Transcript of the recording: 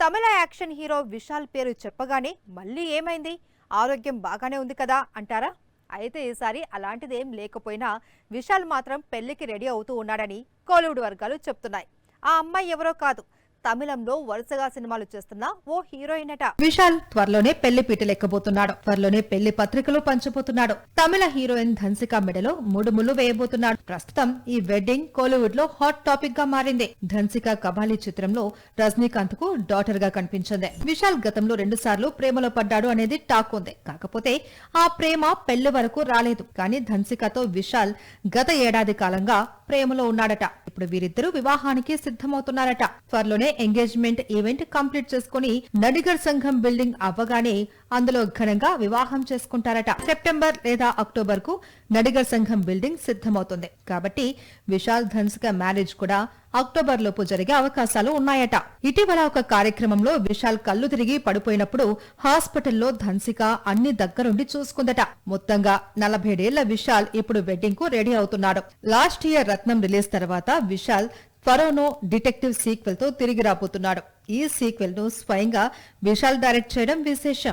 తమిళ action hero Vishal పేరు చెప్పగానే మళ్ళీ ఏమైంది, ఆరోగ్యం బాగానే ఉంది కదా అంటారా? అయితే ఈసారి అలాంటిదేం లేకపోయినా విశాల్ మాత్రం పెళ్లికి రెడీ అవుతూ ఉన్నాడని కోలీవుడ్ వర్గాలు చెప్తున్నాయి. ఆ అమ్మాయి ఎవరో కాదు, తమిళంలో వరుసగా సినిమాలు చేస్తున్న ఓ హీరోయిన్ అట. విశాల్ త్వరలోనే పెళ్లి పీటలెక్కబోతున్నాడు. త్వరలోనే పెళ్లి పత్రికలు పంచబోతున్నాడు. తమిళ హీరోయిన్ ధన్సిక మెడలో 3 ముళ్ళు వేయబోతున్నాడు. ప్రస్తుతం ఈ వెడ్డింగ్ కోలీవుడ్ లో హాట్ టాపిక్ గా మారింది. ధన్సిక కబాలి చిత్రంలో రజనీకాంత్ కు డాటర్ గా కనిపించింది. విశాల్ గతంలో 2 సార్లు ప్రేమలో పడ్డాడు అనేది టాక్ ఉంది. కాకపోతే ఆ ప్రేమ పెళ్లి వరకు రాలేదు. కానీ ధన్సికతో విశాల్ గత ఏడాది కాలంగా ప్రేమలో ఉన్నాడట. ఇప్పుడు వీరిద్దరూ వివాహానికి సిద్ధమవుతున్నారట. త్వరలోనే ఎంగేజ్మెంట్ ఈవెంట్ కంప్లీట్ చేసుకుని నడిగర్ సంఘం బిల్డింగ్ అవ్వగానే అందులో ఘనంగా వివాహం చేసుకుంటారట. సెప్టెంబర్ లేదా అక్టోబర్ కు నడిగర్ సంఘం బిల్డింగ్ సిద్ధమవుతుంది. కాబట్టి విశాల్ ధన్సిక మ్యారేజ్ కూడా అక్టోబర్ లోపు జరిగే అవకాశాలు ఉన్నాయట. ఇటీవల ఒక కార్యక్రమంలో విశాల్ కళ్ళు తిరిగి పడిపోయినప్పుడు హాస్పిటల్లో ధన్సిక అన్ని దగ్గరుండి చూసుకుందట. మొత్తంగా 47 ఏళ్ల విశాల్ ఇప్పుడు వెడ్డింగ్ కు రెడీ అవుతున్నాడు. లాస్ట్ ఇయర్ రత్నం రిలీజ్ తర్వాత విశాల్ త్వరలో డిటెక్టివ్ సీక్వెల్ తో తిరిగి రాబోతున్నాడు. ఈ సీక్వెల్ ను స్వయంగా విశాల్ డైరెక్ట్ చేయడం విశేషం.